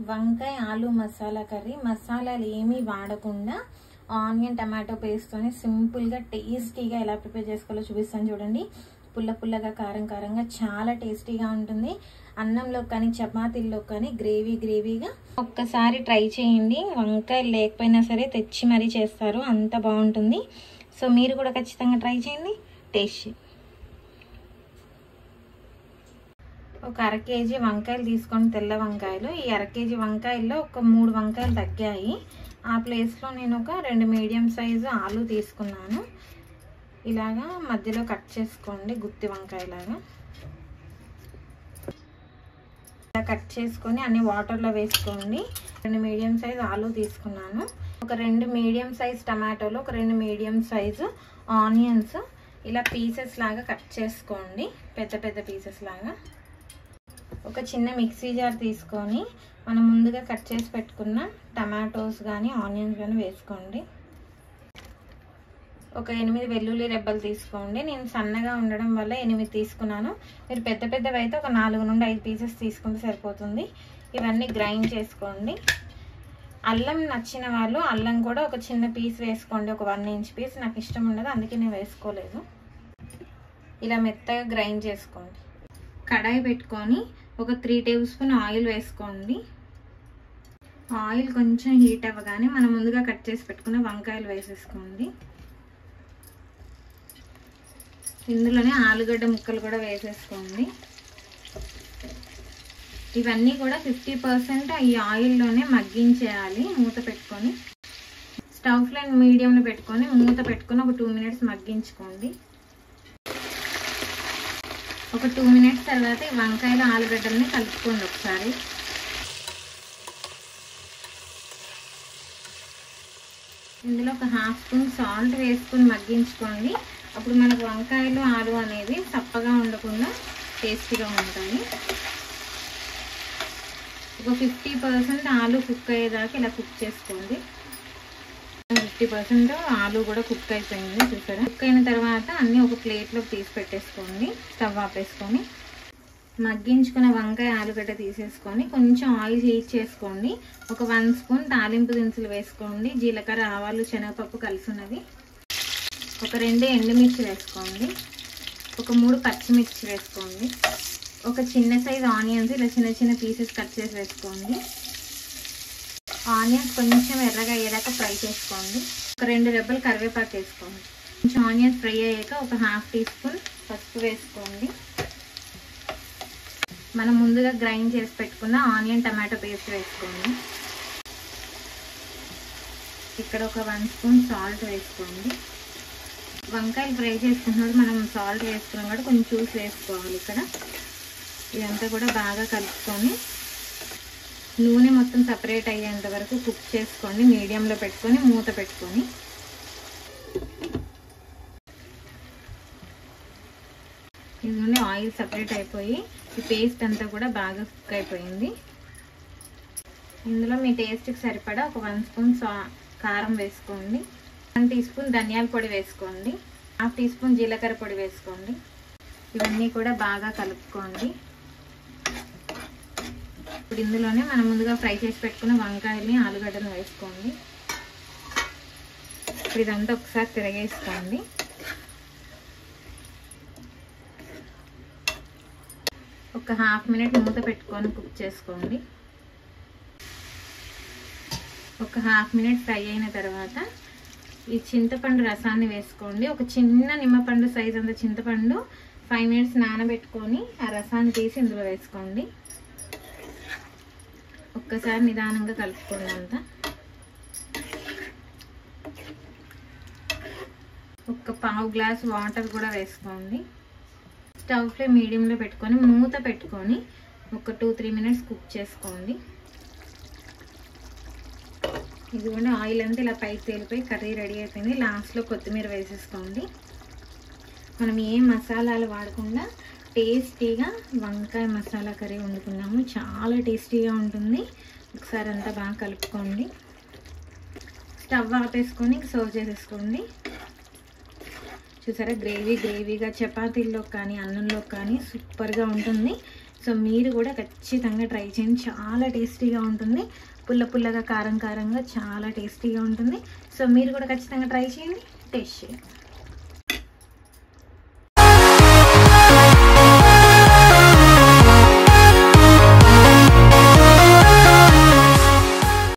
వంకాయ ఆలు మసాలా కర్రీ మసాలాలు ఏమీ వాడకుండా ఆనియన్ టమాటో పేస్ట్తోనే సింపుల్గా టేస్టీగా ఎలా ప్రిపేర్ చేసుకోవాలో చూపిస్తాను చూడండి. పుల్ల పుల్లగా కారం కారంగా చాలా టేస్టీగా ఉంటుంది. అన్నంలో కానీ చపాతీల్లో కానీ గ్రేవీగా ఒక్కసారి ట్రై చేయండి. వంకాయలు లేకపోయినా సరే తెచ్చి మరీ చేస్తారు, అంత బాగుంటుంది. సో మీరు కూడా ఖచ్చితంగా ట్రై చేయండి, టేస్ట్. ఒక అర కేజీ వంకాయలు తీసుకొని తెల్ల వంకాయలు. ఈ అర కేజీ వంకాయల్లో ఒక 3 వంకాయలు తగ్గాయి. ఆ ప్లేస్లో నేను ఒక 2 మీడియం సైజు ఆలు తీసుకున్నాను. ఇలాగా మధ్యలో కట్ చేసుకోండి, గుత్తి వంకాయలాగా ఇలా కట్ చేసుకొని అన్ని వాటర్లో వేసుకోండి. 2 మీడియం సైజు ఆలు తీసుకున్నాను. ఒక 2 మీడియం సైజ్ టమాటోలు, ఒక 2 మీడియం సైజు ఆనియన్స్ ఇలా పీసెస్ లాగా కట్ చేసుకోండి, పెద్ద పెద్ద పీసెస్ లాగా. ఒక చిన్న మిక్సీ జార్ తీసుకొని మనం ముందుగా కట్ చేసి పెట్టుకున్న టమాటోస్ కానీ ఆనియన్స్ కానీ వేసుకోండి. ఒక 8 వెల్లుల్లి రెబ్బలు తీసుకోండి. నేను సన్నగా ఉండడం వల్ల 8 తీసుకున్నాను. మీరు పెద్ద పెద్దవి అయితే ఒక 4 నుండి 5 పీసెస్ తీసుకుంటే సరిపోతుంది. ఇవన్నీ గ్రైండ్ చేసుకోండి. అల్లం నచ్చిన వాళ్ళు అల్లం కూడా ఒక చిన్న పీస్ వేసుకోండి, ఒక 1 ఇంచ్ పీస్. నాకు ఇష్టం ఉండదు, అందుకే నేను వేసుకోలేదు. ఇలా మెత్తగా గ్రైండ్ చేసుకోండి. కడాయి పెట్టుకొని ఒక 3 టేబుల్ స్పూన్ ఆయిల్ వేసుకోండి. ఆయిల్ కొంచెం హీట్ అవ్వగానే మనం ముందుగా కట్ చేసి పెట్టుకున్న వంకాయలు వేసేసుకోండి. ఇందులోనే ఆలుగడ్డ ముక్కలు కూడా వేసేసుకోండి. ఇవన్నీ కూడా 50% ఈ ఆయిల్లోనే మగ్గించేయాలి. మూత పెట్టుకొని స్టవ్ ఫ్లేమ్ మీడియంలో పెట్టుకొని మూత పెట్టుకొని ఒక 2 మినిట్స్ మగ్గించుకోండి. ఒక 2 మినిట్స్ తర్వాత ఈ వంకాయలు ఆలుగడ్డల్ని కలుపుకోండి ఒకసారి. ఇందులో ఒక 1/2 స్పూన్ సాల్ట్ వేసుకొని మగ్గించుకోండి. అప్పుడు మనకు వంకాయలు ఆలు అనేది చప్పగా ఉండకుండా టేస్టీగా ఉంటాయి. ఒక 50% ఆలు కుక్ అయ్యేదాకా ఇలా కుక్ చేసుకోండి. 50% ఆలు కూడా కుక్ అయిపోయింది, చూసారా. కుక్ అయిన తర్వాత అన్నీ ఒక ప్లేట్లోకి తీసి పెట్టేసుకోండి. స్టవ్ ఆపేసుకొని మగ్గించుకున్న వంకాయ ఆలుగడ్డ తీసేసుకొని కొంచెం ఆయిల్ హీట్ చేసుకోండి. ఒక 1 స్పూన్ తాలింపు దినుసులు వేసుకోండి. జీలకర్ర, ఆవాలు, శనగపప్పు కలిసి ఉన్నది. ఒక 2 ఎండుమిర్చి వేసుకోండి. ఒక 3 పచ్చిమిర్చి వేసుకోండి. ఒక చిన్న సైజ్ ఆనియన్స్ ఇలా చిన్న చిన్న పీసెస్ కట్ చేసి వేసుకోండి. ఆనియన్స్ కొంచెం ఎర్రగా అయ్యేదాకా ఫ్రై చేసుకోండి. ఒక 2 రెబ్బలు కరివేపాకు వేసుకోండి. కొంచెం ఆనియన్స్ ఫ్రై అయ్యాక ఒక 1/2 టీ స్పూన్ పసుపు వేసుకోండి. మనం ముందుగా గ్రైండ్ చేసి పెట్టుకున్న ఆనియన్ టమాటో పేస్ట్ వేసుకోండి. ఇక్కడ ఒక 1 స్పూన్ సాల్ట్ వేసుకోండి. వంకాయలు ఫ్రై చేసుకున్నప్పుడు మనం సాల్ట్ వేసుకున్నాం కూడా కొంచెం చూసి వేసుకోవాలి. ఇక్కడ ఇదంతా కూడా బాగా కలుపుకొని నూనె మొత్తం సపరేట్ అయ్యేంత వరకు కుక్ చేసుకోండి. మీడియంలో పెట్టుకొని మూత పెట్టుకొని ఇందులో ఆయిల్ సపరేట్ అయిపోయి ఈ పేస్ట్ అంతా కూడా బాగా కుక్ అయిపోయింది. ఇందులో మీ టేస్ట్కి సరిపడా ఒక 1 స్పూన్ కారం వేసుకోండి. 1 టీ స్పూన్ ధనియాల పొడి వేసుకోండి. 1/2 టీ స్పూన్ జీలకర్ర పొడి వేసుకోండి. ఇవన్నీ కూడా బాగా కలుపుకోండి. ఇప్పుడు ఇందులోనే మనం ముందుగా ఫ్రై చేసి పెట్టుకున్న వంకాయల్ని ఆలుగడ్డలు వేసుకోండి. ఇప్పుడు ఇదంతా ఒకసారి తిరగేసుకోండి. ఒక 1/2 మినిట్ మూత పెట్టుకొని కుక్ చేసుకోండి. ఒక 1/2 మినిట్ ఫ్రై అయిన తర్వాత ఈ చింతపండు రసాన్ని వేసుకోండి. ఒక చిన్న నిమ్మపండు సైజ్ అంత చింతపండు 5 మినిట్స్ నానబెట్టుకొని ఆ రసాన్ని తీసి ఇందులో వేసుకోండి. ఒక్కసారి నిదానంగా కలుపుకోండి అంతా. ఒక 1/2 గ్లాస్ వాటర్ కూడా వేసుకోండి. స్టవ్ ఫ్లేమ్ మీడియంలో పెట్టుకొని మూత పెట్టుకొని ఒక 2-3 మినిట్స్ కుక్ చేసుకోండి. ఇదిగోండి ఆయిల్ అంతా ఇలా పైకి తేలిపోయి కర్రీ రెడీ అయిపోయింది. లాస్ట్లో కొత్తిమీర వేసేసుకోండి. మనం ఏ మసాలాలు వాడకుండా టేస్టీగా వంకాయ మసాలా కర్రీ వండుకున్నాము. చాలా టేస్టీగా ఉంటుంది. ఒకసారి అంతా బాగా కలుపుకోండి. స్టవ్ ఆపేసుకొని సర్వ్ చేసేసుకోండి. చూసారా, గ్రేవీగా చపాతీల్లో కానీ అన్నంలో కానీ సూపర్గా ఉంటుంది. సో మీరు కూడా ఖచ్చితంగా ట్రై చేయండి, చాలా టేస్టీగా ఉంటుంది. పుల్ల పుల్లగా కారం కారంగా చాలా టేస్టీగా ఉంటుంది. సో మీరు కూడా ఖచ్చితంగా ట్రై చేయండి, టేస్ట్ చేయండి.